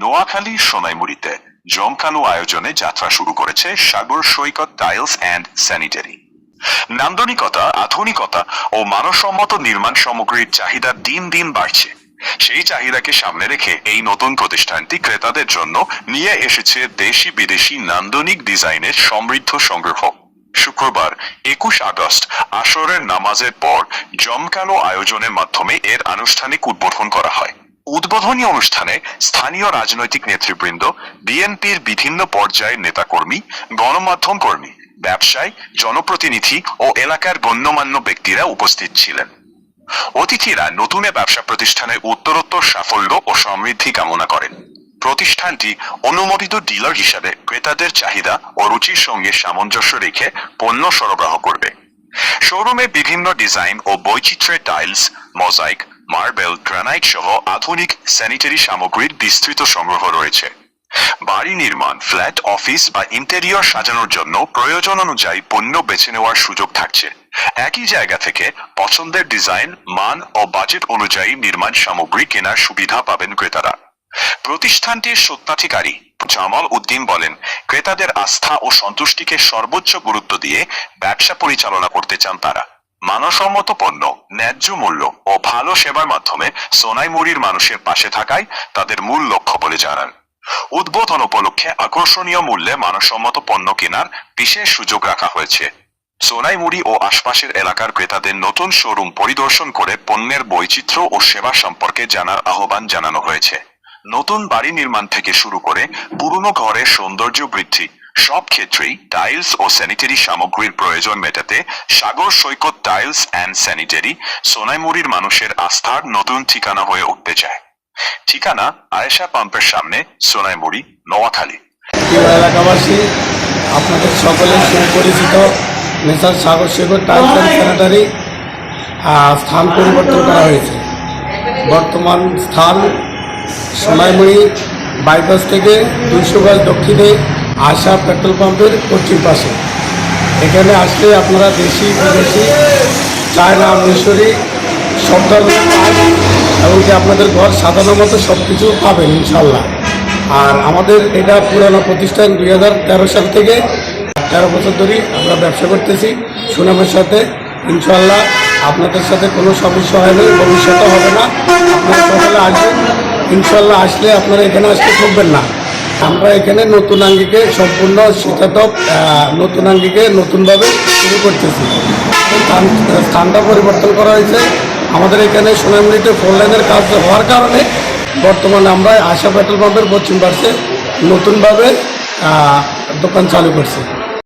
নোয়াখালীর সোনাইমুড়িতে জমকানো আয়োজনে যাত্রা শুরু করেছে সাগর সৈকত টাইলস অ্যান্ড স্যানিটারি। নান্দনিকতা, আধুনিকতা ও মানসম্মত নির্মাণ সামগ্রীর চাহিদা দিন দিন বাড়ছে। সেই চাহিদাকে সামনে রেখে এই নতুন প্রতিষ্ঠানটি ক্রেতাদের জন্য নিয়ে এসেছে দেশি বিদেশি নান্দনিক ডিজাইনের সমৃদ্ধ সংগ্রহ। শুক্রবার 21 আগস্ট আসরের নামাজের পর জমকানো আয়োজনের মাধ্যমে এর আনুষ্ঠানিক উদ্বোধন করা হয়। উদ্বোধনী অনুষ্ঠানে স্থানীয় রাজনৈতিক নেতৃবৃন্দ, বিএনপির বিভিন্ন পর্যায়ের নেতাকর্মী, গণমাধ্যম কর্মী, ব্যবসায়ী, জনপ্রতিনিধি ও এলাকার গণ্যমান্য ব্যক্তিরা উপস্থিত ছিলেন। অতিথিরা নতুন ব্যবসা প্রতিষ্ঠানের উত্তরোত্তর সাফল্য ও সমৃদ্ধি কামনা করেন। প্রতিষ্ঠানটি অনুমোদিত ডিলার হিসাবে ক্রেতাদের চাহিদা ও রুচির সঙ্গে সামঞ্জস্য রেখে পণ্য সরবরাহ করবে। শোরুমে বিভিন্ন ডিজাইন ও বৈচিত্র্যের টাইলস, মোজাইক, মার্বেল, গ্রানাইট সহ আধুনিক স্যানিটারি সামগ্রীর বিস্তৃত সংগ্রহ রয়েছে। বাড়ি নির্মাণ, ফ্ল্যাট, অফিস বা ইন্টেরিয়র সাজানোর জন্য প্রয়োজন অনুযায়ী পণ্য বেছে নেওয়ার সুযোগ থাকছে। একই জায়গা থেকে পছন্দের ডিজাইন, মান ও বাজেট অনুযায়ী নির্মাণ সামগ্রী কেনার সুবিধা পাবেন ক্রেতারা। প্রতিষ্ঠানটির স্বত্বাধিকারী জামাল উদ্দিন বলেন, ক্রেতাদের আস্থা ও সন্তুষ্টিকে সর্বোচ্চ গুরুত্ব দিয়ে ব্যবসা পরিচালনা করতে চান তারা। মানসম্মত পণ্য, ন্যায্য মূল্য ও ভালো সেবার মাধ্যমে সোনাইমুড়ির মানুষের পাশে থাকাই তাদের মূল লক্ষ্য বলে জানান। উদ্বোধন উপলক্ষে আকর্ষণীয় মূল্যে মানসম্মত পণ্য কেনার বিশেষ সুযোগ রাখা হয়েছে। সোনাইমুড়ি ও আশপাশের এলাকার ক্রেতাদের নতুন শোরুম পরিদর্শন করে পণ্যের বৈচিত্র্য ও সেবা সম্পর্কে জানার আহ্বান জানানো হয়েছে। নতুন বাড়ি নির্মাণ থেকে শুরু করে পুরনো ঘরের সৌন্দর্য বৃদ্ধি, সব ক্ষেত্রেই টাইলস ও স্যানিটারি সামগ্রীর প্রয়োজন মেটাতে সাগর সৈকত টাইলস অ্যান্ড স্যানিটারি সোনাইমুড়ির মানুষের আস্থার নতুন ঠিকানা হয়ে উঠতে চায়। ঠিকানা আয়েশা পাম্পের সামনে, সোনাইমুড়ি, নোয়াখালী। এলাকাবাসী, আপনাদের সকলের সুপরিচিত মেসার সাগর সৈকত টাইলস অ্যান্ড স্যানিটারি স্থান পরিবর্তন করা হয়েছে। বর্তমান স্থান সোনাইমুড়ি বাইপাস থেকে 200 গজ দক্ষিণে আশা পেট্রোল পাম্পের পশ্চিম পাশে। এখানে আসলে আপনারা দেশি বিদেশি, চায়না, মিশরি সব ধরনের এবং কি আপনাদের ঘর সাজানোর মতো সব কিছু পাবেন ইনশাল্লাহ। আর আমাদের এটা পুরানো প্রতিষ্ঠান 2013 সাল থেকে 13 বছর ধরেই আমরা ব্যবসা করতেছি সুনামের সাথে। ইনশাল্লাহ আপনাদের সাথে কোনো সমস্যা হয় না, ভবিষ্যতে হবে না। আপনারা সকালে আসবেন, ইনশাল্লাহ আসলে আপনারা এখানে আসতে ঠকবেন না। আমরা এখানে নতুন আঙ্গিকে সম্পূর্ণ শীতাতপ নতুন আঙ্গিকে নতুনভাবে শুরু করতেছি। স্থানটা পরিবর্তন করা হয়েছে। আমাদের এখানে সোনাইমুড়িতে 4 লাইনের কাজ হওয়ার কারণে বর্তমানে আমরা আশা পেট্রোল পাম্পের পশ্চিম পাশে নতুনভাবে দোকান চালু করছি।